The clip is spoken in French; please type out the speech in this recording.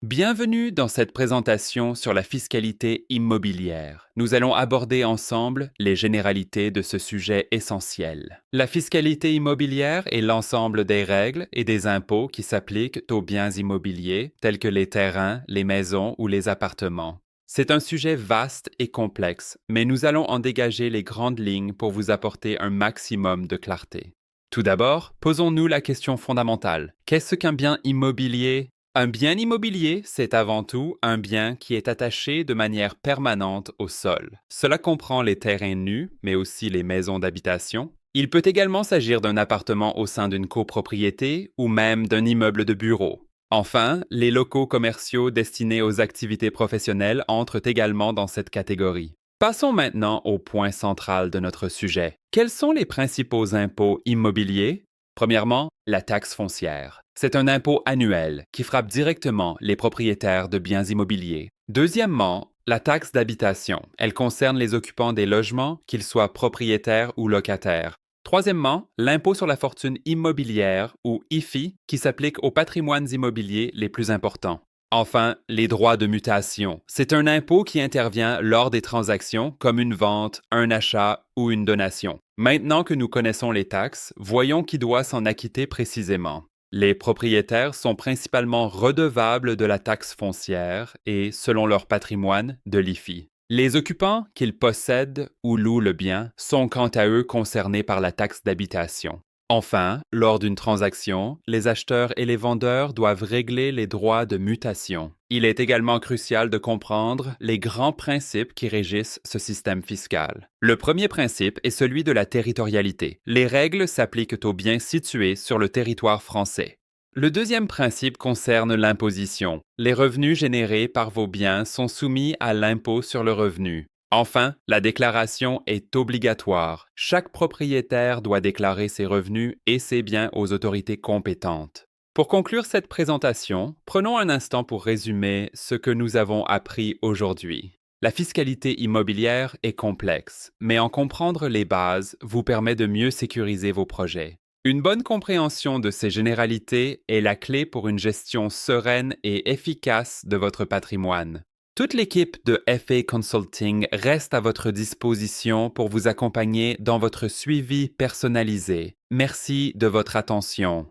Bienvenue dans cette présentation sur la fiscalité immobilière. Nous allons aborder ensemble les généralités de ce sujet essentiel. La fiscalité immobilière est l'ensemble des règles et des impôts qui s'appliquent aux biens immobiliers tels que les terrains, les maisons ou les appartements. C'est un sujet vaste et complexe, mais nous allons en dégager les grandes lignes pour vous apporter un maximum de clarté. Tout d'abord, posons-nous la question fondamentale. Qu'est-ce qu'un bien immobilier? Un bien immobilier, c'est avant tout un bien qui est attaché de manière permanente au sol. Cela comprend les terrains nus, mais aussi les maisons d'habitation. Il peut également s'agir d'un appartement au sein d'une copropriété ou même d'un immeuble de bureau. Enfin, les locaux commerciaux destinés aux activités professionnelles entrent également dans cette catégorie. Passons maintenant au point central de notre sujet. Quels sont les principaux impôts immobiliers? Premièrement, la taxe foncière. C'est un impôt annuel qui frappe directement les propriétaires de biens immobiliers. Deuxièmement, la taxe d'habitation. Elle concerne les occupants des logements, qu'ils soient propriétaires ou locataires. Troisièmement, l'impôt sur la fortune immobilière, ou IFI, qui s'applique aux patrimoines immobiliers les plus importants. Enfin, les droits de mutation. C'est un impôt qui intervient lors des transactions comme une vente, un achat ou une donation. Maintenant que nous connaissons les taxes, voyons qui doit s'en acquitter précisément. Les propriétaires sont principalement redevables de la taxe foncière et, selon leur patrimoine, de l'IFI. Les occupants, qu'ils possèdent ou louent le bien, sont quant à eux concernés par la taxe d'habitation. Enfin, lors d'une transaction, les acheteurs et les vendeurs doivent régler les droits de mutation. Il est également crucial de comprendre les grands principes qui régissent ce système fiscal. Le premier principe est celui de la territorialité. Les règles s'appliquent aux biens situés sur le territoire français. Le deuxième principe concerne l'imposition. Les revenus générés par vos biens sont soumis à l'impôt sur le revenu. Enfin, la déclaration est obligatoire. Chaque propriétaire doit déclarer ses revenus et ses biens aux autorités compétentes. Pour conclure cette présentation, prenons un instant pour résumer ce que nous avons appris aujourd'hui. La fiscalité immobilière est complexe, mais en comprendre les bases vous permet de mieux sécuriser vos projets. Une bonne compréhension de ces généralités est la clé pour une gestion sereine et efficace de votre patrimoine. Toute l'équipe de FA Consulting reste à votre disposition pour vous accompagner dans votre suivi personnalisé. Merci de votre attention.